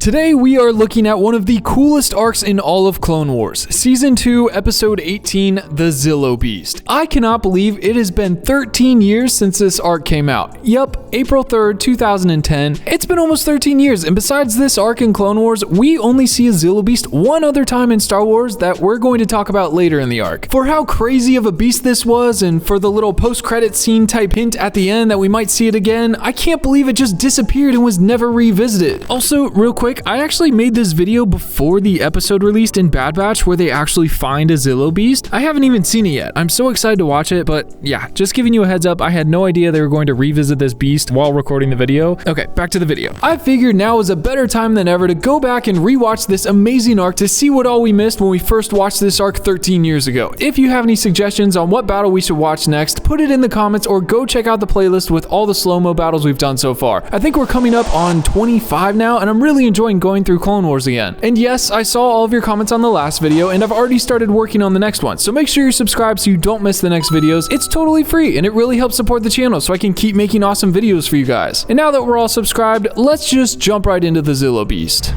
Today we are looking at one of the coolest arcs in all of Clone Wars, Season 2, Episode 18, The Zillo Beast. I cannot believe it has been 13 years since this arc came out. Yup, April 3rd, 2010. It's been almost 13 years, and besides this arc in Clone Wars, we only see a Zillo Beast one other time in Star Wars that we're going to talk about later in the arc. For how crazy of a beast this was, and for the little post-credit scene type hint at the end that we might see it again, I can't believe it just disappeared and was never revisited. Also, real quick, I actually made this video before the episode released in Bad Batch where they actually find a Zillo Beast. I haven't even seen it yet. I'm so excited to watch it, but yeah, just giving you a heads up, I had no idea they were going to revisit this beast while recording the video. Okay, back to the video. I figured now is a better time than ever to go back and rewatch this amazing arc to see what all we missed when we first watched this arc 13 years ago. If you have any suggestions on what battle we should watch next, put it in the comments or go check out the playlist with all the slow-mo battles we've done so far. I think we're coming up on 25 now, and I'm really enjoying going through Clone Wars again. And yes, I saw all of your comments on the last video, and I've already started working on the next one, so make sure you're subscribed so you don't miss the next videos. It's totally free, and it really helps support the channel so I can keep making awesome videos for you guys. And now that we're all subscribed, let's just jump right into the Zillo Beast.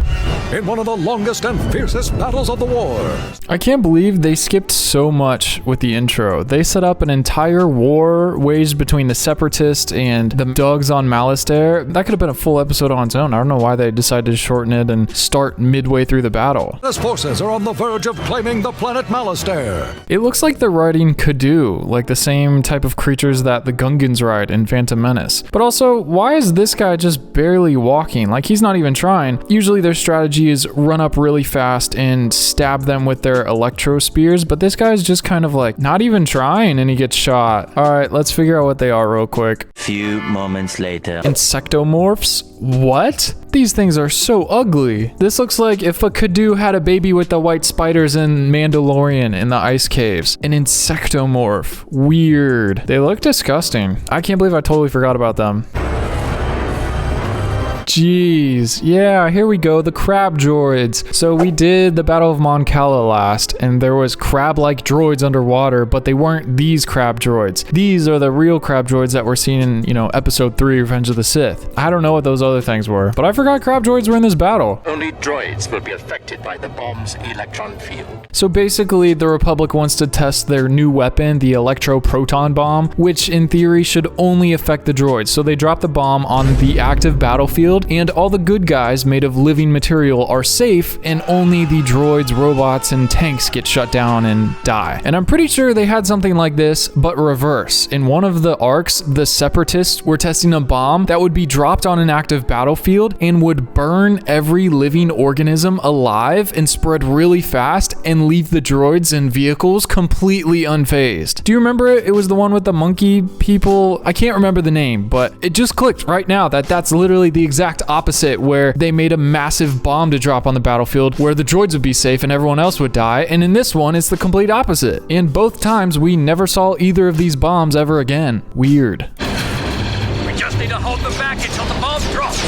In one of the longest and fiercest battles of the war. I can't believe they skipped so much with the intro. They set up an entire war waged between the Separatists and the Dugs on Malastare. That could have been a full episode on its own. I don't know why they decided to shorten it and start midway through the battle. His forces are on the verge of claiming the planet Malastare. It looks like they're riding Kadu, like the same type of creatures that the Gungans ride in Phantom Menace. But also, why is this guy just barely walking? Like, he's not even trying. Usually their strategy is run up really fast and stab them with their electro spears, but this guy's just kind of like not even trying and he gets shot. All right, let's figure out what they are real quick. Few moments later. Insectomorphs? What? These things are so ugly. This looks like if a Kadu had a baby with the white spiders in Mandalorian in the ice caves. An insectomorph. Weird. They look disgusting. I can't believe I totally forgot about them. Jeez, yeah, here we go, the crab droids. So we did the Battle of Mon Cala last, and there was crab-like droids underwater, but they weren't these crab droids. These are the real crab droids that we're seeing in, Episode 3, Revenge of the Sith. I don't know what those other things were, but I forgot crab droids were in this battle. Only droids will be affected by the bomb's electron field. So basically, the Republic wants to test their new weapon, the electro-proton bomb, which in theory should only affect the droids. So they drop the bomb on the active battlefield, and all the good guys made of living material are safe, and only the droids, robots, and tanks get shut down and die. And I'm pretty sure they had something like this, but reverse. In one of the arcs, the Separatists were testing a bomb that would be dropped on an active battlefield and would burn every living organism alive and spread really fast and leave the droids and vehicles completely unfazed. Do you remember it? It was the one with the monkey people. I can't remember the name, but it just clicked right now that that's literally the exact opposite, where they made a massive bomb to drop on the battlefield where the droids would be safe and everyone else would die, and in this one it's the complete opposite. And both times we never saw either of these bombs ever again. Weird. We just need to hold them back until the bomb drops.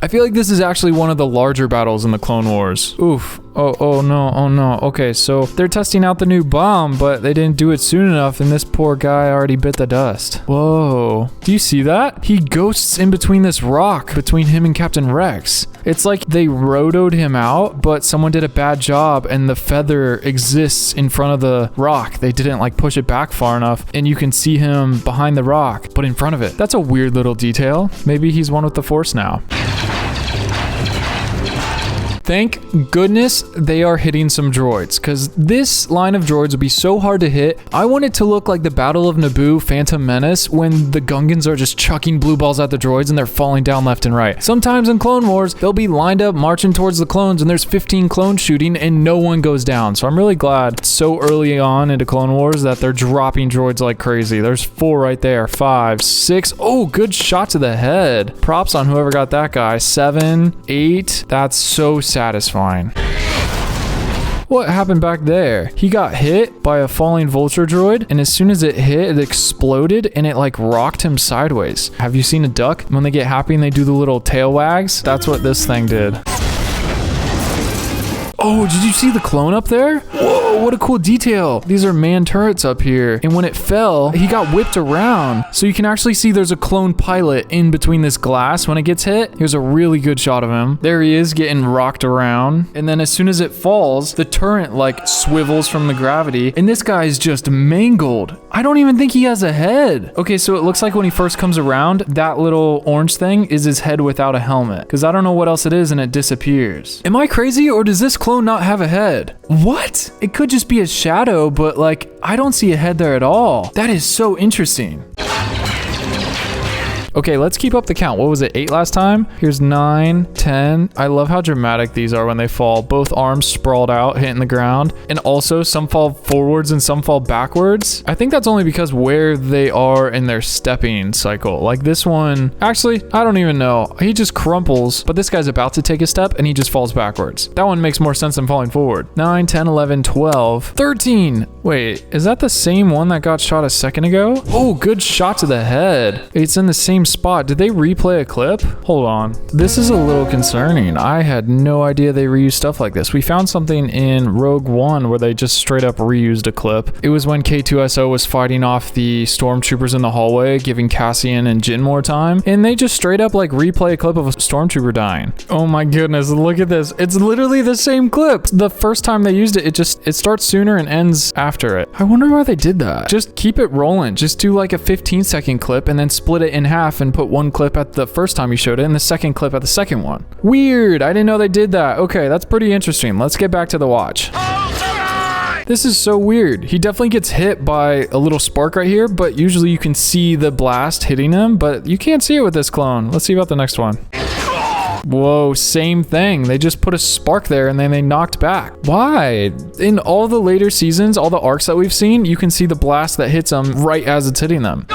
I feel like this is actually one of the larger battles in the Clone Wars. Oof. Oh no. Okay, so they're testing out the new bomb, but they didn't do it soon enough, and this poor guy already bit the dust. Whoa. Do you see that? He ghosts in between this rock, between him and Captain Rex. It's like they rotoed him out, but someone did a bad job, and the feather exists in front of the rock. They didn't push it back far enough, and you can see him behind the rock, but in front of it. That's a weird little detail. Maybe he's one with the Force now. Thank goodness they are hitting some droids, because this line of droids would be so hard to hit. I want it to look like the Battle of Naboo Phantom Menace when the Gungans are just chucking blue balls at the droids and they're falling down left and right. Sometimes in Clone Wars, they'll be lined up marching towards the clones and there's 15 clones shooting and no one goes down. So I'm really glad so early on into Clone Wars that they're dropping droids like crazy. There's 4 right there, 5, 6. Oh, good shot to the head. Props on whoever got that guy. 7, 8. That's so satisfying. What happened back there? He got hit by a falling vulture droid, and as soon as it hit, it exploded and it rocked him sideways. Have you seen a duck? When they get happy and they do the little tail wags? That's what this thing did. Oh, did you see the clone up there? Whoa, what a cool detail. These are man turrets up here. And when it fell, he got whipped around. So you can actually see there's a clone pilot in between this glass when it gets hit. Here's a really good shot of him. There he is getting rocked around. And then as soon as it falls, the turret like swivels from the gravity. And this guy's just mangled. I don't even think he has a head. Okay, so it looks like when he first comes around, that little orange thing is his head without a helmet. Because I don't know what else it is and it disappears. Am I crazy or does this clone not have a head? What? It could just be a shadow, but like, I don't see a head there at all. That is so interesting. Okay, let's keep up the count. What was it, 8 last time? Here's 9, 10. I love how dramatic these are when they fall. Both arms sprawled out, hitting the ground. And also, some fall forwards and some fall backwards. I think that's only because where they are in their stepping cycle. Like this one, actually, I don't even know. He just crumples, but this guy's about to take a step and he just falls backwards. That one makes more sense than falling forward. 9, 10, 11, 12, 13. Wait, is that the same one that got shot a second ago? Oh, good shot to the head. It's in the same spot. Did they replay a clip? Hold on. This is a little concerning. I had no idea they reused stuff like this. We found something in Rogue One where they just straight up reused a clip. It was when K2SO was fighting off the stormtroopers in the hallway, giving Cassian and Jyn more time, and they just straight up like replay a clip of a stormtrooper dying. Oh my goodness, look at this. It's literally the same clip. The first time they used it, it starts sooner and ends after it. I wonder why they did that. Just keep it rolling. Just do like a 15-second clip and then split it in half and put one clip at the first time you showed it and the second clip at the second one. Weird. I didn't know they did that. Okay, that's pretty interesting. Let's get back to the watch. This is so weird. He definitely gets hit by a little spark right here, but usually you can see the blast hitting him, but you can't see it with this clone. Let's see about the next one. Whoa, same thing. They just put a spark there and then they knocked back. Why? In all the later seasons, all the arcs that we've seen, you can see the blast that hits them right as it's hitting them.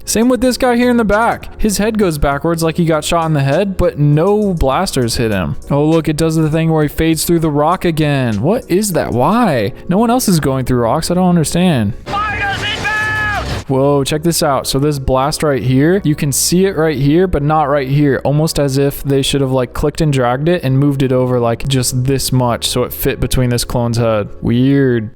Same with this guy here in the back. His head goes backwards like he got shot in the head, but no blasters hit him. Oh, look, it does the thing where he fades through the rock again. What is that? Why? No one else is going through rocks. I don't understand. Whoa, check this out. So this blast right here, you can see it right here, but not right here. Almost as if they should have like clicked and dragged it and moved it over like just this much so it fit between this clone's head. Weird.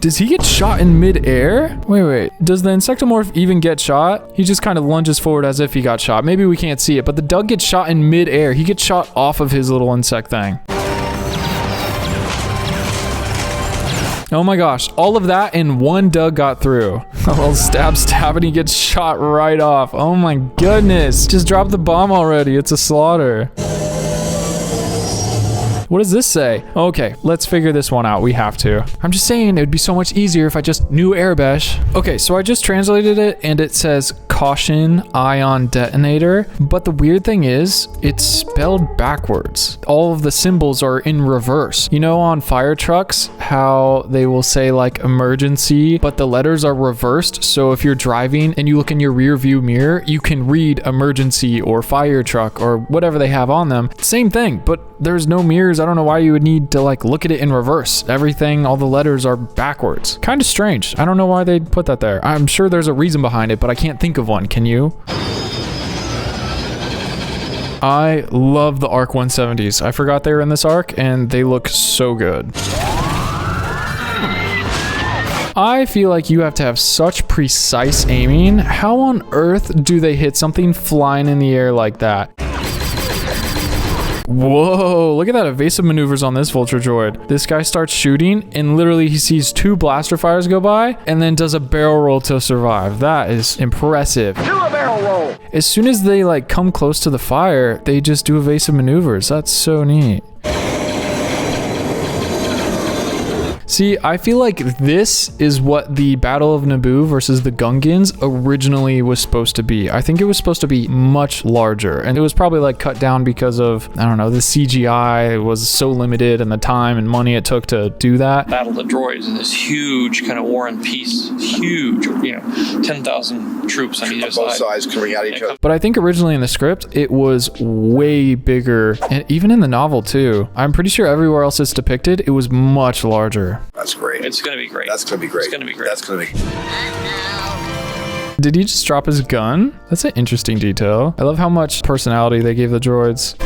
Does he get shot in mid-air? Wait. Does the Insectomorph even get shot? He just kind of lunges forward as if he got shot. Maybe we can't see it, but the Dug gets shot in mid-air. He gets shot off of his little insect thing. Oh my gosh, all of that and one Dug got through. A little stab, and he gets shot right off. Oh my goodness. Just drop the bomb already. It's a slaughter. What does this say? Okay, let's figure this one out. We have to. I'm just saying it would be so much easier if I just knew Airbesh. Okay, so I just translated it and it says caution ion detonator. But the weird thing is it's spelled backwards. All of the symbols are in reverse. You know on fire trucks how they will say like emergency, but the letters are reversed. So if you're driving and you look in your rear view mirror, you can read emergency or fire truck or whatever they have on them. Same thing, but there's no mirrors. I don't know why you would need to like look at it in reverse. Everything, all the letters are backwards. Kind of strange. I don't know why they put that there. I'm sure there's a reason behind it, but I can't think of one. Can you? I love the ARC 170s. I forgot they were in this ARC and they look so good. I feel like you have to have such precise aiming. How on earth do they hit something flying in the air like that? Whoa, look at that evasive maneuvers on this Vulture droid. This guy starts shooting and literally he sees 2 blaster fires go by and then does a barrel roll to survive. That is impressive. Do a barrel roll! As soon as they like come close to the fire, they just do evasive maneuvers. That's so neat. See, I feel like this is what the Battle of Naboo versus the Gungans originally was supposed to be. I think it was supposed to be much larger, and it was probably like cut down because of, I don't know, the CGI was so limited and the time and money it took to do that. Battle of the Droids and this huge kind of war and peace, huge, 10,000 troops on either side. Both sides coming at each other. But I think originally in the script, it was way bigger, and even in the novel too. I'm pretty sure everywhere else it's depicted, it was much larger. That's great. It's going to be great. That's going to be great. It's going to be great. That's going to be... Did he just drop his gun? That's an interesting detail. I love how much personality they gave the droids.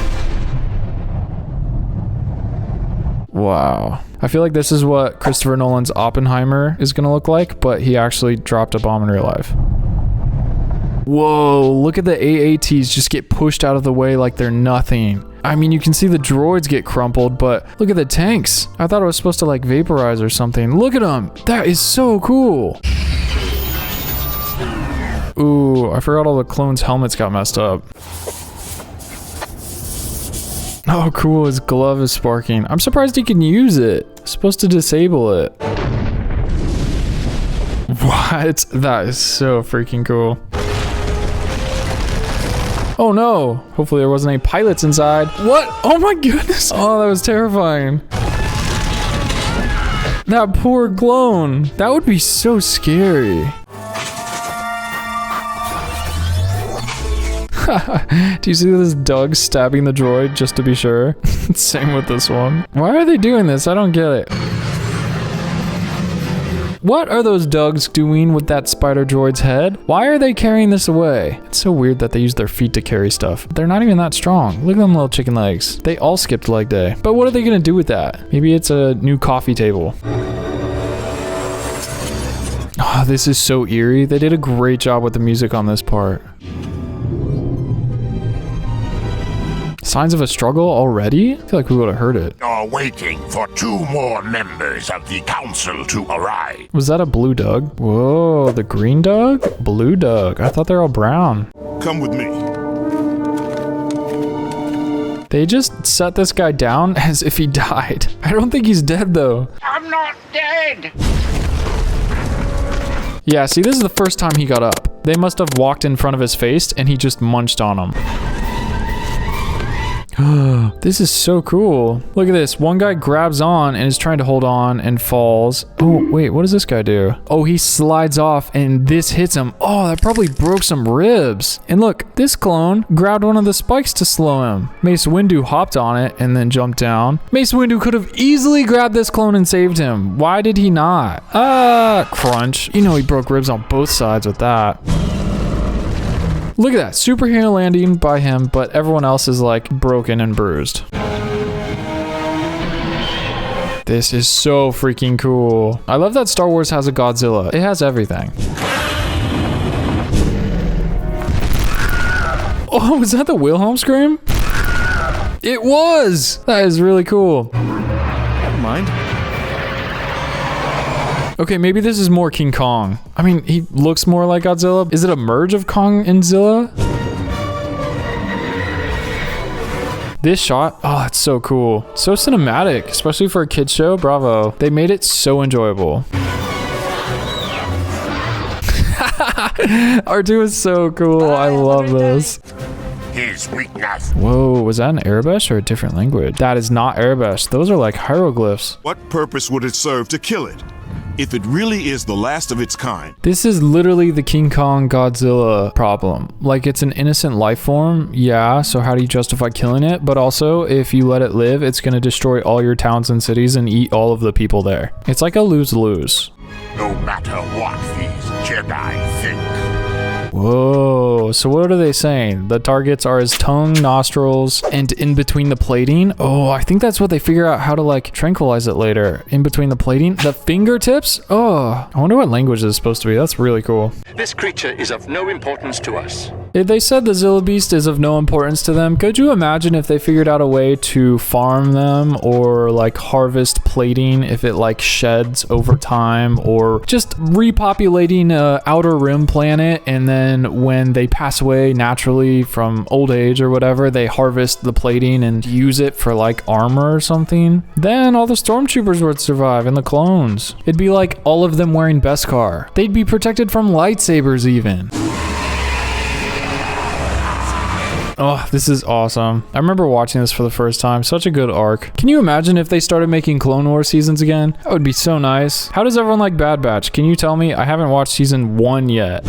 Wow. I feel like this is what Christopher Nolan's Oppenheimer is gonna look like, but he actually dropped a bomb in real life. Whoa, look at the AATs just get pushed out of the way like they're nothing. I mean, you can see the droids get crumpled, but look at the tanks. I thought it was supposed to like vaporize or something. Look at them. That is so cool. Ooh, I forgot all the clones' helmets got messed up. Oh, cool. His glove is sparking. I'm surprised he can use it. It's supposed to disable it. What? That is so freaking cool. Oh no. Hopefully there wasn't any pilots inside. What? Oh my goodness. Oh, that was terrifying. That poor clone. That would be so scary. Do you see this Doug stabbing the droid just to be sure? Same with this one. Why are they doing this? I don't get it. What are those Dougs doing with that spider droid's head? Why are they carrying this away? It's so weird that they use their feet to carry stuff. They're not even that strong. Look at them little chicken legs. They all skipped leg day. But what are they gonna do with that? Maybe it's a new coffee table. Oh, this is so eerie. They did a great job with the music on this part. Signs of a struggle already? I feel like we would have heard it. You're waiting for 2 more members of the council to arrive. Was that a blue Doug? Whoa, the green Doug? Blue Doug. I thought they're all brown. Come with me. They just set this guy down as if he died. I don't think he's dead though. I'm not dead. Yeah, see, this is the first time he got up. They must have walked in front of his face and he just munched on him. This is so cool. Look at this. One guy grabs on and is trying to hold on and falls. Oh, wait, what does this guy do? Oh, he slides off and this hits him. Oh, that probably broke some ribs. And look, this clone grabbed one of the spikes to slow him. Mace Windu hopped on it and then jumped down. Mace Windu could have easily grabbed this clone and saved him. Why did he not? Crunch. You know he broke ribs on both sides with that. Look at that, superhero landing by him, but everyone else is like broken and bruised. This is so freaking cool. I love that Star Wars has a Godzilla. It has everything. Oh, was that the Wilhelm scream? It was! That is really cool. Never mind. Okay, maybe this is more King Kong. I mean, he looks more like Godzilla. Is it a merge of Kong and Zilla? This shot, oh, it's so cool. So cinematic, especially for a kid's show. Bravo. They made it so enjoyable. R2 is so cool. I love this. His weakness. Whoa, was that an Arabic or a different language? That is not Arabic. Those are like hieroglyphs. What purpose would it serve to kill it? If it really is the last of its kind. This is literally the King Kong Godzilla problem. Like, it's an innocent life form, yeah, so how do you justify killing it? But also, if you let it live, it's gonna destroy all your towns and cities and eat all of the people there. It's like a lose-lose. No matter what these Jedi think. Whoa, so what are they saying? The targets are his tongue, nostrils, and in between the plating? Oh, I think that's what they figure out how to like tranquilize it later. In between the plating? The fingertips? Oh, I wonder what language this is supposed to be. That's really cool. This creature is of no importance to us. If they said the Zillo Beast is of no importance to them, could you imagine if they figured out a way to farm them or like harvest plating if it like sheds over time, or just repopulating a outer rim planet, and then when they pass away naturally from old age or whatever, they harvest the plating and use it for like armor or something? Then all the stormtroopers would survive and the clones. It'd be like all of them wearing Beskar. They'd be protected from lightsabers even. Oh, this is awesome. I remember watching this for the first time. Such a good arc. Can you imagine if they started making Clone Wars seasons again? That would be so nice. How does everyone like Bad Batch? Can you tell me? I haven't watched season 1 yet.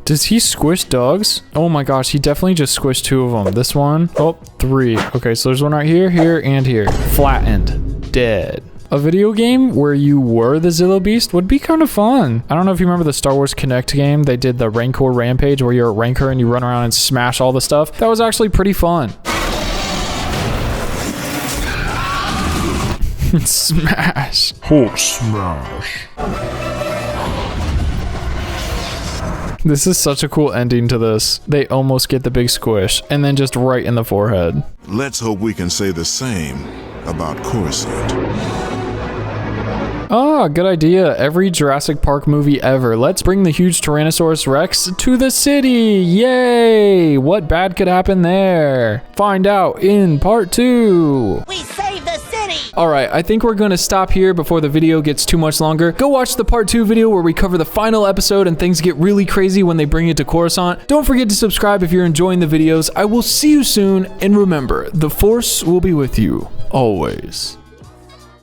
Does he squish dogs? Oh my gosh, he definitely just squished 2 of them. This one, oh, 3. Okay, so there's one right here, here, and here. Flattened. Dead. A video game where you were the Zillo Beast would be kind of fun. I don't know if you remember the Star Wars Connect game. They did the Rancor Rampage where you're a Rancor and you run around and smash all the stuff. That was actually pretty fun. Smash. Hulk smash. This is such a cool ending to this. They almost get the big squish, and then just right in the forehead. Let's hope we can say the same about Coruscant. Ah, good idea. Every Jurassic Park movie ever. Let's bring the huge Tyrannosaurus Rex to the city. Yay! What bad could happen there? Find out in part 2. We saved the city! Alright, I think we're gonna stop here before the video gets too much longer. Go watch the part 2 video where we cover the final episode and things get really crazy when they bring it to Coruscant. Don't forget to subscribe if you're enjoying the videos. I will see you soon, and remember, the Force will be with you, always.